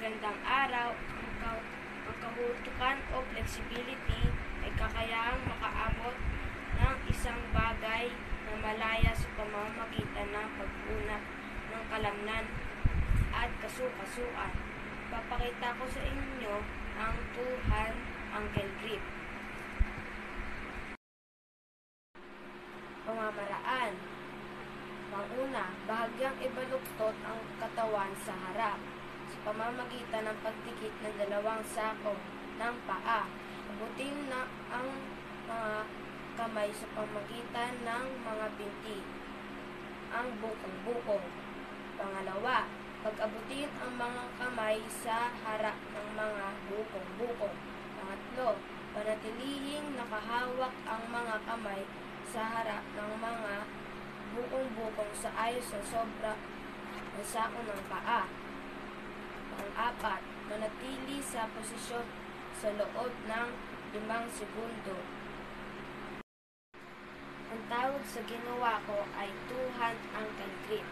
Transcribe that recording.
magandang araw. Ang kahutukan o flexibility ay kakayahang makaabot ng isang bagay na malaya sa pamamagitan ng pag-unat ng kalamnan at kasukasuan. Papakita ko sa inyo ang two-hand ankle grip. Pamamaraan. Panguna, bahagyang ibaluktot ang katawan sa harap sa pamamagitan ng pagdikit ng dalawang sako ng paa. Abutin na ang mga kamay sa pamamagitan ng mga binti, ang bukong-bukong. Pangalawa, pag-abutin ang mga kamay sa harap ng mga bukong-bukong. Pangatlo, panatilihing nakahawak ang mga kamay sa harap ng mga bukong-bukong sa ayos sa sobra ng sako ng paa. Pang-apat, manatili sa posisyon sa loob ng 5 segundo. Ang tawag sa ginawa ko ay two-hand ankle grip.